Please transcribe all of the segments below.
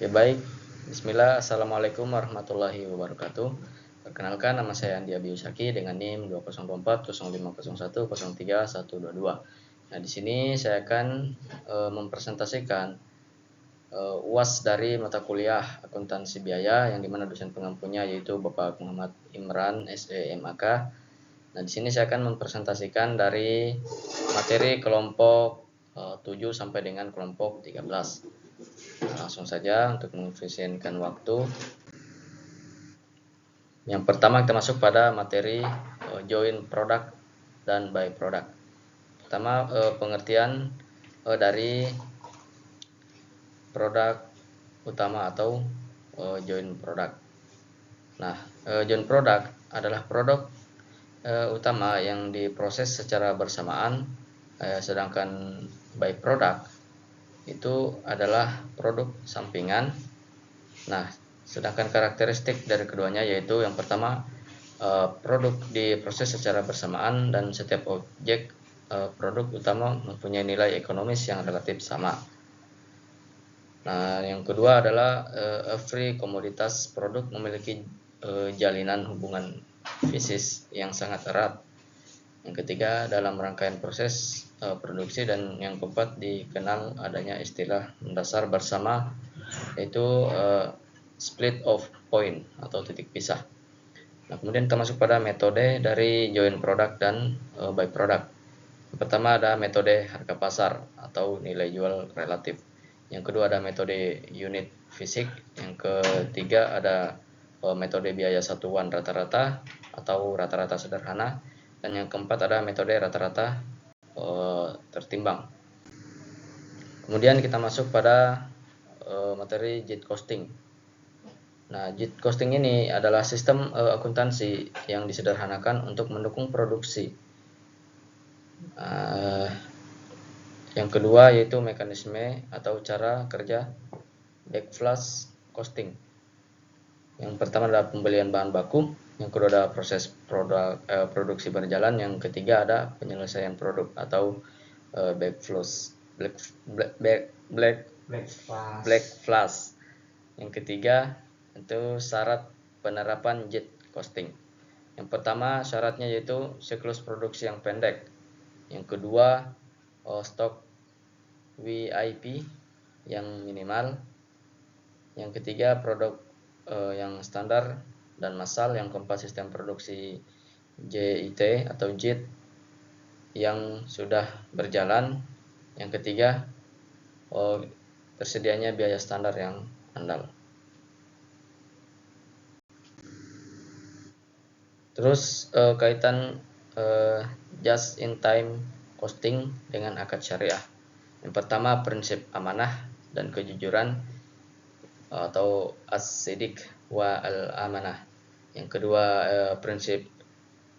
Oke, baik. Bismillah. Assalamualaikum warahmatullahi wabarakatuh. Perkenalkan, nama saya Andi Abiusaki dengan NIM 2024 0501 03 122. Nah, di sini saya akan mempresentasikan UAS dari mata kuliah akuntansi biaya yang dimana dosen pengampunya yaitu Bapak Muhammad Imran SEMAK. Nah, di sini saya akan mempresentasikan dari materi kelompok 7 sampai dengan kelompok 13. Nah, langsung saja untuk mengefisienkan waktu. Yang pertama kita masuk pada materi join product dan by product. Pertama pengertian dari produk utama atau join product. Nah, join product adalah produk utama yang diproses secara bersamaan, sedangkan by product itu adalah produk sampingan. Nah, sedangkan karakteristik dari keduanya yaitu yang pertama produk diproses secara bersamaan dan setiap objek produk utama mempunyai nilai ekonomis yang relatif sama. Nah, yang kedua adalah every komoditas produk memiliki jalinan hubungan fisis yang sangat erat. Yang ketiga, dalam rangkaian proses produksi, dan yang keempat dikenal adanya istilah mendasar bersama yaitu split of point atau titik pisah. Nah, kemudian kita masuk pada metode dari join product dan by product. Yang pertama ada metode harga pasar atau nilai jual relatif. Yang kedua ada metode unit fisik. Yang ketiga ada metode biaya satuan rata-rata atau rata-rata sederhana. Dan yang keempat ada metode rata-rata tertimbang. Kemudian kita masuk pada materi JIT costing. Nah, JIT costing ini adalah sistem akuntansi yang disederhanakan untuk mendukung produksi. Yang kedua yaitu mekanisme atau cara kerja backflash costing. Yang pertama adalah pembelian bahan baku, yang kedua ada proses produksi berjalan, yang ketiga ada penyelesaian produk atau backflash. Yang ketiga itu syarat penerapan JIT costing. Yang pertama syaratnya yaitu siklus produksi yang pendek. Yang kedua stok WIP yang minimal. Yang ketiga produk yang standar dan massal. Yang keempat sistem produksi JIT atau JIT yang sudah berjalan. Yang ketiga tersedianya biaya standar yang andal. Terus kaitan just in time costing dengan akad syariah. Yang pertama prinsip amanah dan kejujuran atau as-sidik wa al-amanah. Yang kedua prinsip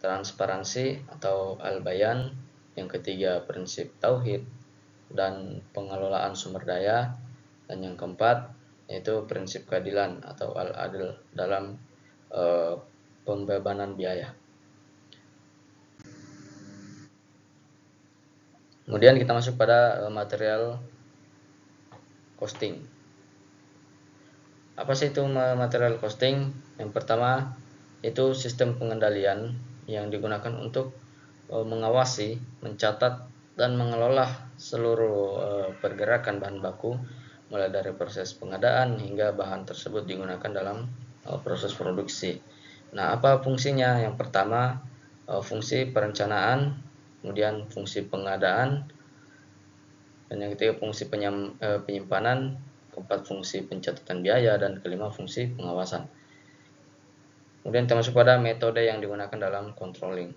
transparansi atau al-bayan. Yang ketiga prinsip tauhid dan pengelolaan sumber daya. Dan yang keempat yaitu prinsip keadilan atau al-adl dalam pembebanan biaya. Kemudian kita masuk pada material costing. Apa sih itu material costing? Yang pertama itu sistem pengendalian yang digunakan untuk mengawasi, mencatat, dan mengelola seluruh pergerakan bahan baku mulai dari proses pengadaan hingga bahan tersebut digunakan dalam proses produksi. Nah, apa fungsinya? Yang pertama fungsi perencanaan, kemudian fungsi pengadaan, dan yang ketiga fungsi penyimpanan, keempat fungsi pencatatan biaya, dan kelima fungsi pengawasan. Kemudian kita masuk pada metode yang digunakan dalam controlling.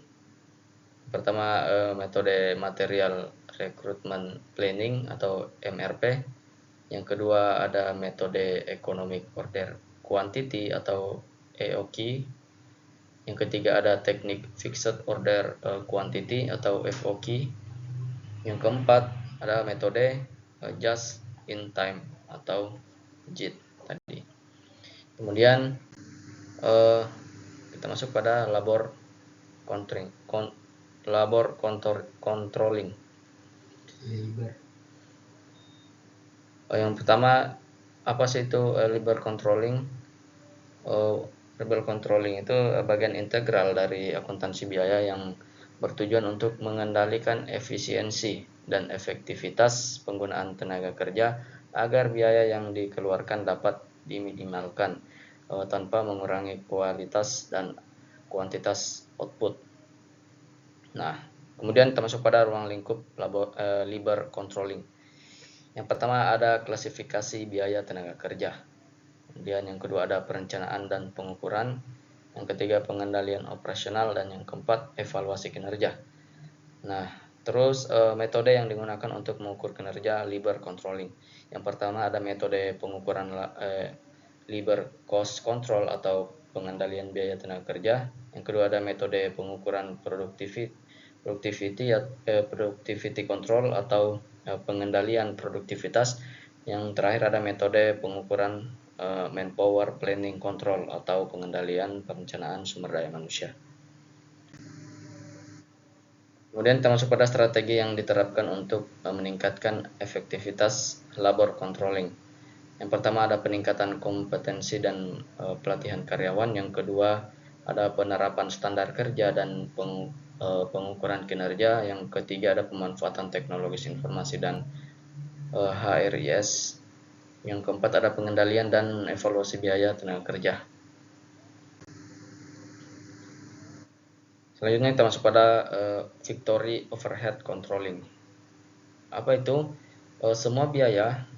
Pertama metode material recruitment planning atau MRP. Yang kedua ada metode economic order quantity atau EOQ. Yang ketiga ada teknik fixed order quantity atau FOQ. Yang keempat ada metode just in time atau JIT tadi. Kemudian kita masuk pada labor controlling. Yang pertama Apa sih itu labor controlling? Labor controlling itu bagian integral dari akuntansi biaya yang bertujuan untuk mengendalikan efisiensi dan efektivitas penggunaan tenaga kerja agar biaya yang dikeluarkan dapat diminimalkan tanpa mengurangi kualitas dan kuantitas output. Nah, kemudian termasuk pada ruang lingkup labor controlling. Yang pertama ada klasifikasi biaya tenaga kerja. Kemudian yang kedua ada perencanaan dan pengukuran. Yang ketiga pengendalian operasional dan yang keempat evaluasi kinerja. Nah, terus metode yang digunakan untuk mengukur kinerja labor controlling. Yang pertama ada metode pengukuran labor cost control atau pengendalian biaya tenaga kerja. Yang kedua ada metode pengukuran productivity control atau pengendalian produktivitas. Yang terakhir ada metode pengukuran manpower planning control atau pengendalian perencanaan sumber daya manusia. Kemudian termasuk pada strategi yang diterapkan untuk meningkatkan efektivitas labor controlling. Yang pertama ada peningkatan kompetensi dan pelatihan karyawan. Yang kedua ada penerapan standar kerja dan pengukuran kinerja. Yang ketiga ada pemanfaatan teknologi informasi dan HRIS. Yang keempat ada pengendalian dan evaluasi biaya tenaga kerja. Selanjutnya kita masuk pada Factory Overhead Controlling. Apa itu? Semua biaya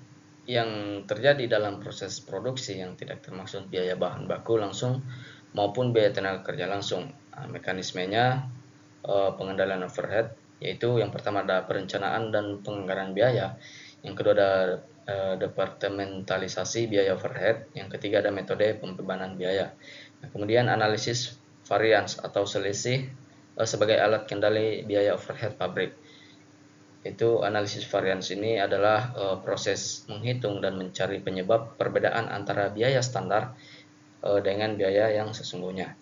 yang terjadi dalam proses produksi yang tidak termaksud biaya bahan baku langsung maupun biaya tenaga kerja langsung. Nah, mekanismenya pengendalian overhead, yaitu yang pertama ada perencanaan dan penganggaran biaya, yang kedua ada departementalisasi biaya overhead, yang ketiga ada metode pembebanan biaya. Nah, kemudian analisis varians atau selisih sebagai alat kendali biaya overhead pabrik. Itu analisis varians ini adalah proses menghitung dan mencari penyebab perbedaan antara biaya standar dengan biaya yang sesungguhnya.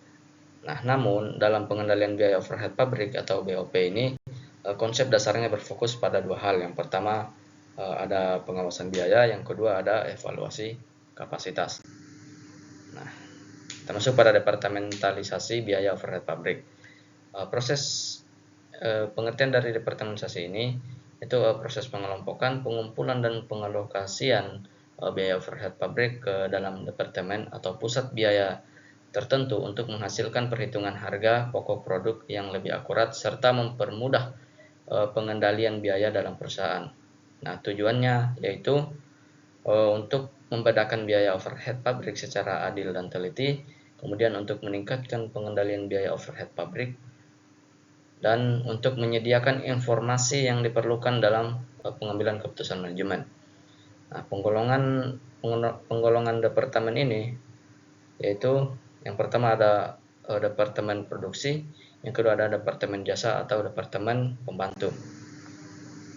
Nah, namun dalam pengendalian biaya overhead pabrik atau BOP ini konsep dasarnya berfokus pada dua hal. Yang pertama ada pengawasan biaya, yang kedua ada evaluasi kapasitas. Nah, termasuk pada departementalisasi biaya overhead pabrik. Proses pengertian dari departementalisasi ini itu proses pengelompokan, pengumpulan dan pengalokasian biaya overhead pabrik ke dalam departemen atau pusat biaya tertentu untuk menghasilkan perhitungan harga pokok produk yang lebih akurat serta mempermudah pengendalian biaya dalam perusahaan. Nah, tujuannya yaitu untuk membedakan biaya overhead pabrik secara adil dan teliti, kemudian untuk meningkatkan pengendalian biaya overhead pabrik, dan untuk menyediakan informasi yang diperlukan dalam pengambilan keputusan manajemen. Nah, penggolongan departemen ini yaitu yang pertama ada departemen produksi, yang kedua ada departemen jasa atau departemen pembantu.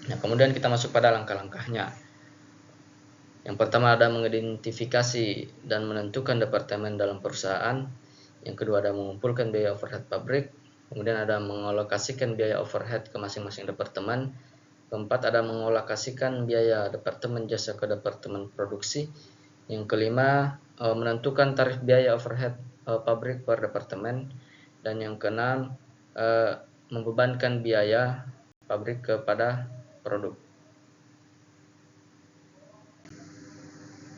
Nah, kemudian kita masuk pada langkah-langkahnya. Yang pertama ada mengidentifikasi dan menentukan departemen dalam perusahaan. Yang kedua ada mengumpulkan biaya overhead pabrik. Kemudian ada mengalokasikan biaya overhead ke masing-masing departemen. Keempat ada mengalokasikan biaya departemen jasa ke departemen produksi. Yang kelima menentukan tarif biaya overhead pabrik per departemen. Dan yang keenam membebankan biaya pabrik kepada produk.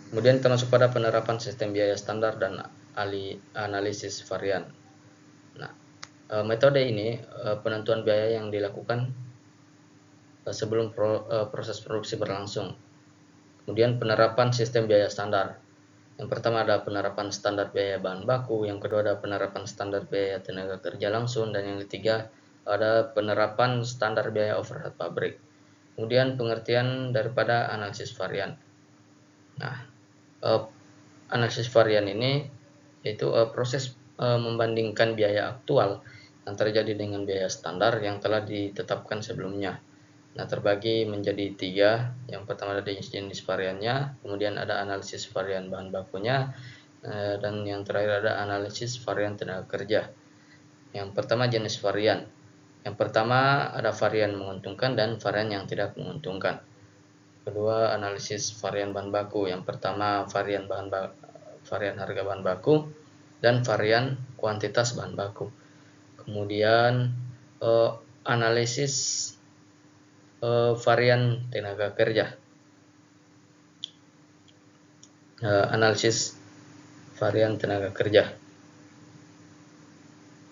Kemudian termasuk pada penerapan sistem biaya standar dan analisis varian. Nah, metode ini penentuan biaya yang dilakukan sebelum proses produksi berlangsung. Kemudian penerapan sistem biaya standar. Yang pertama ada penerapan standar biaya bahan baku, yang kedua ada penerapan standar biaya tenaga kerja langsung, dan yang ketiga ada penerapan standar biaya overhead pabrik. Kemudian pengertian daripada analisis varian. Nah, analisis varian ini yaitu proses membandingkan biaya aktual yang terjadi dengan biaya standar yang telah ditetapkan sebelumnya. Nah, terbagi menjadi tiga. Yang pertama ada jenis variannya, kemudian ada analisis varian bahan bakunya, dan yang terakhir ada analisis varian tenaga kerja. Yang pertama jenis varian. Yang pertama ada varian menguntungkan dan varian yang tidak menguntungkan. kedua analisis varian bahan baku. Yang pertama varian harga bahan baku dan varian kuantitas bahan baku. Kemudian analisis varian tenaga kerja. Analisis varian tenaga kerja.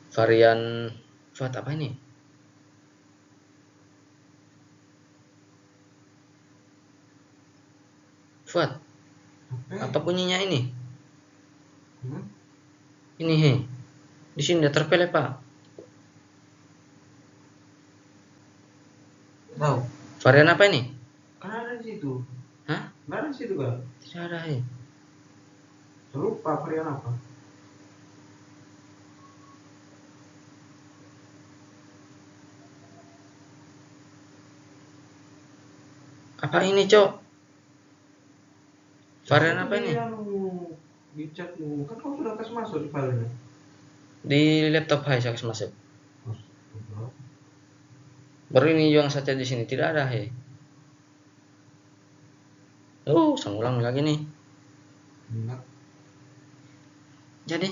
Varian apa ini? Fuad, apa bunyinya ini? Ini di sini udah terpele Pak. Tahu. Varian apa ini? Kan ada di situ. Hah? Nggak ada di situ kan? Tidak ada Lupa varian apa? Apa ini Cok? Varian apa ini? Di chatmu kan kau sudah kasih masuk di filenya. Di laptop saya kasih masuk. Baru ini yang saja di sini tidak ada saya ulang lagi nih. Enggak. Jadi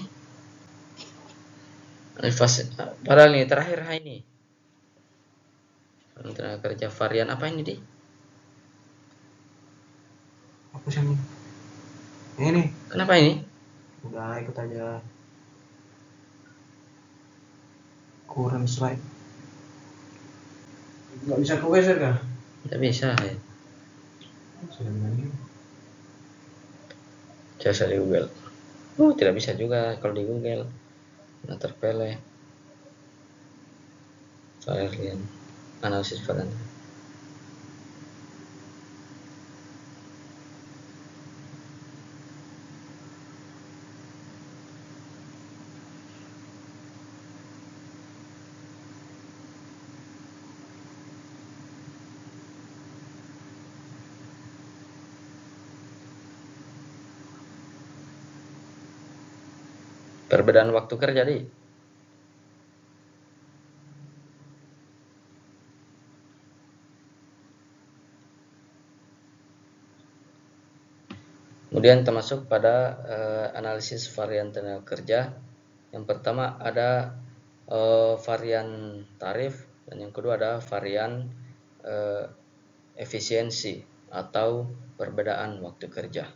padahal ini terakhir ini tenaga kerja varian apa ini di? Apa sih ini? Kenapa ini? Udah ikut aja. Kurang slide. Nggak bisa kau geser kah? Tidak bisa Coba di Google. Tidak bisa juga kalau di Google. Nah terpele. Varian analisis varian. Perbedaan waktu kerja di. Kemudian termasuk pada analisis varian tenaga kerja. Yang pertama ada varian tarif dan yang kedua ada varian efisiensi atau perbedaan waktu kerja.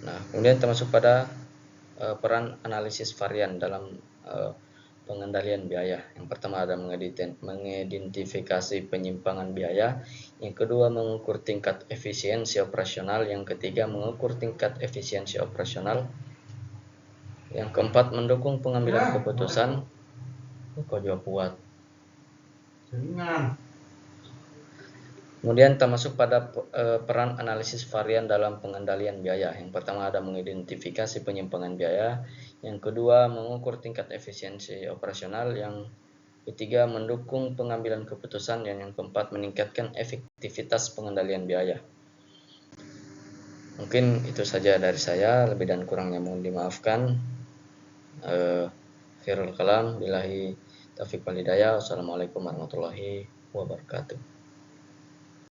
Nah, kemudian termasuk pada peran analisis varian dalam pengendalian biaya. Yang pertama ada mengidentifikasi penyimpangan biaya, yang kedua mengukur tingkat efisiensi operasional, yang ketiga mengukur tingkat efisiensi operasional, yang keempat mendukung pengambilan keputusan. Kok juga kuat. Kemudian termasuk pada peran analisis varian dalam pengendalian biaya. Yang pertama ada mengidentifikasi penyimpangan biaya, yang kedua mengukur tingkat efisiensi operasional, yang ketiga mendukung pengambilan keputusan, dan yang keempat meningkatkan efektivitas pengendalian biaya. Mungkin itu saja dari saya, lebih dan kurangnya mohon dimaafkan. Khairul kalam, billahi taufiq wal hidayah. Wassalamualaikum warahmatullahi wabarakatuh.